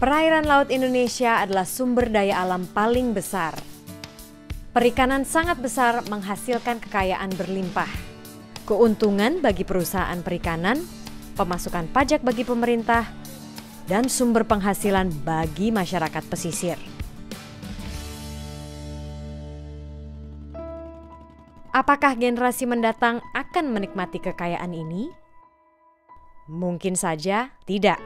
Perairan laut Indonesia adalah sumber daya alam paling besar. Perikanan sangat besar menghasilkan kekayaan berlimpah. Keuntungan bagi perusahaan perikanan, pemasukan pajak bagi pemerintah, dan sumber penghasilan bagi masyarakat pesisir. Apakah generasi mendatang akan menikmati kekayaan ini? Mungkin saja tidak.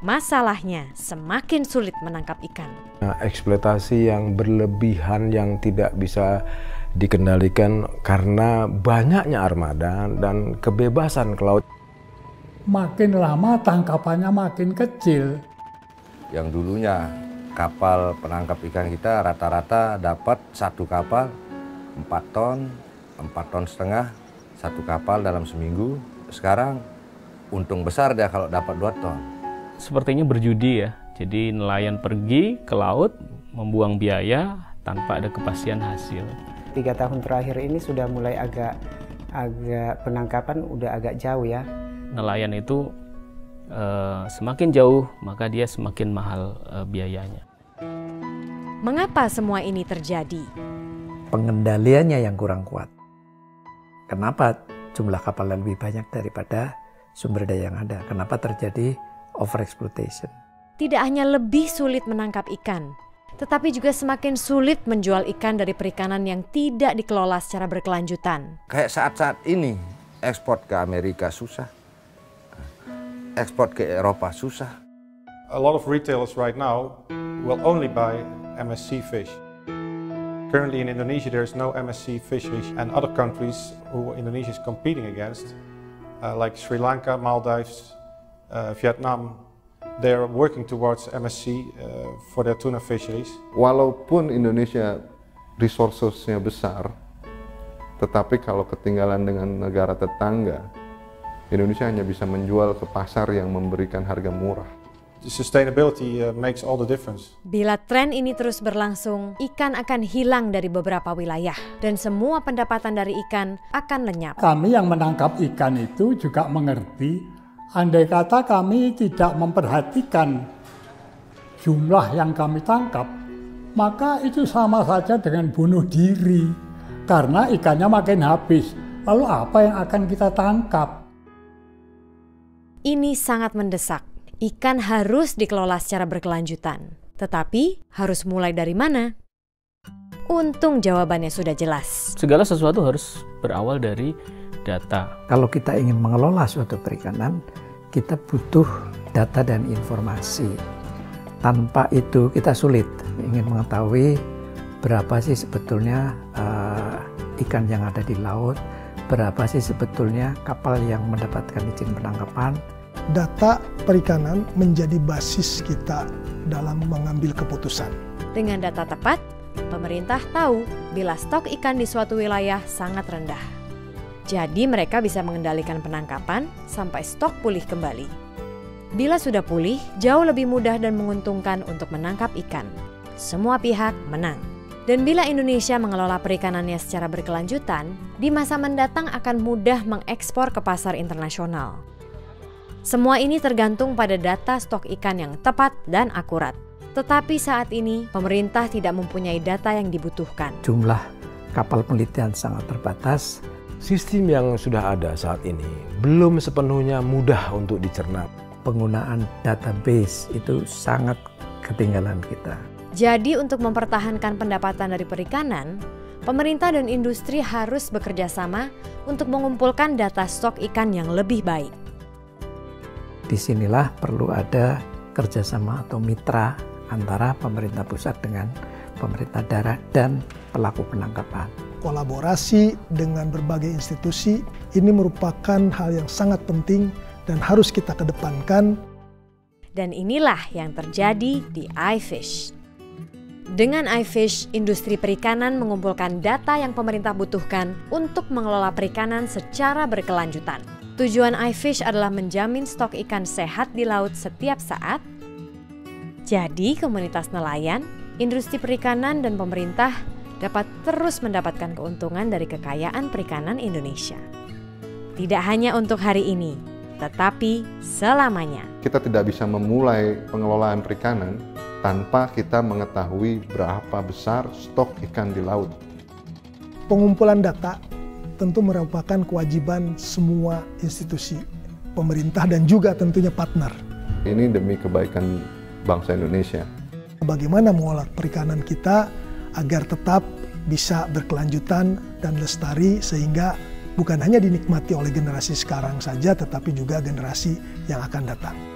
Masalahnya semakin sulit menangkap ikan. Eksploitasi yang berlebihan yang tidak bisa dikendalikan karena banyaknya armada dan kebebasan ke laut. Makin lama tangkapannya makin kecil. Yang dulunya kapal penangkap ikan kita rata-rata dapat satu kapal 4 ton, 4 ton setengah, satu kapal dalam seminggu. Sekarang untung besar dia kalau dapat 2 ton. Sepertinya berjudi ya, jadi nelayan pergi ke laut membuang biaya tanpa ada kepastian hasil. 3 tahun terakhir ini sudah mulai agak penangkapan udah agak jauh ya. Nelayan itu semakin jauh maka dia semakin mahal biayanya. Mengapa semua ini terjadi? Pengendaliannya yang kurang kuat. Kenapa jumlah kapal lebih banyak daripada sumber daya yang ada? Kenapa terjadi overexploitation? Tidak hanya lebih sulit menangkap ikan, tetapi juga semakin sulit menjual ikan dari perikanan yang tidak dikelola secara berkelanjutan. Kayak saat-saat ini ekspor ke Amerika susah, ekspor ke Eropa susah. A lot of retailers right now will only buy MSC fish. Currently in Indonesia there is no MSC fish, and other countries who Indonesia is competing against, like Sri Lanka, Maldives, Vietnam, they are working towards MSC for their tuna fisheries. Walaupun Indonesia resourcesnya besar, tetapi kalau ketinggalan dengan negara tetangga, Indonesia hanya bisa menjual ke pasar yang memberikan harga murah. Sustainability makes all the difference. Bila tren ini terus berlangsung, ikan akan hilang dari beberapa wilayah dan semua pendapatan dari ikan akan lenyap. Kami yang menangkap ikan itu juga mengerti, andai kata kami tidak memperhatikan jumlah yang kami tangkap, maka itu sama saja dengan bunuh diri, karena ikannya makin habis. Lalu apa yang akan kita tangkap? Ini sangat mendesak. Ikan harus dikelola secara berkelanjutan. Tetapi harus mulai dari mana? Untung jawabannya sudah jelas. Segala sesuatu harus berawal dari data. Kalau kita ingin mengelola suatu perikanan, kita butuh data dan informasi. Tanpa itu kita sulit ingin mengetahui berapa sih sebetulnya ikan yang ada di laut, berapa sih sebetulnya kapal yang mendapatkan izin penangkapan. Data perikanan menjadi basis kita dalam mengambil keputusan. Dengan data tepat, pemerintah tahu bila stok ikan di suatu wilayah sangat rendah. Jadi mereka bisa mengendalikan penangkapan sampai stok pulih kembali. Bila sudah pulih, jauh lebih mudah dan menguntungkan untuk menangkap ikan. Semua pihak menang. Dan bila Indonesia mengelola perikanannya secara berkelanjutan, di masa mendatang akan mudah mengekspor ke pasar internasional. Semua ini tergantung pada data stok ikan yang tepat dan akurat. Tetapi saat ini, pemerintah tidak mempunyai data yang dibutuhkan. Jumlah kapal penelitian sangat terbatas. Sistem yang sudah ada saat ini belum sepenuhnya mudah untuk dicerna. Penggunaan database itu sangat ketinggalan kita. Jadi untuk mempertahankan pendapatan dari perikanan, pemerintah dan industri harus bekerja sama untuk mengumpulkan data stok ikan yang lebih baik. Disinilah perlu ada kerjasama atau mitra antara pemerintah pusat dengan pemerintah daerah dan pelaku penangkapan. Kolaborasi dengan berbagai institusi ini merupakan hal yang sangat penting dan harus kita kedepankan. Dan inilah yang terjadi di iFish. Dengan iFish, industri perikanan mengumpulkan data yang pemerintah butuhkan untuk mengelola perikanan secara berkelanjutan. Tujuan iFish adalah menjamin stok ikan sehat di laut setiap saat. Jadi komunitas nelayan, industri perikanan, dan pemerintah dapat terus mendapatkan keuntungan dari kekayaan perikanan Indonesia. Tidak hanya untuk hari ini, tetapi selamanya. Kita tidak bisa memulai pengelolaan perikanan tanpa kita mengetahui berapa besar stok ikan di laut. Pengumpulan data tentu merupakan kewajiban semua institusi, pemerintah dan juga tentunya partner. Ini demi kebaikan bangsa Indonesia. Bagaimana mengolah perikanan kita agar tetap bisa berkelanjutan dan lestari sehingga bukan hanya dinikmati oleh generasi sekarang saja tetapi juga generasi yang akan datang.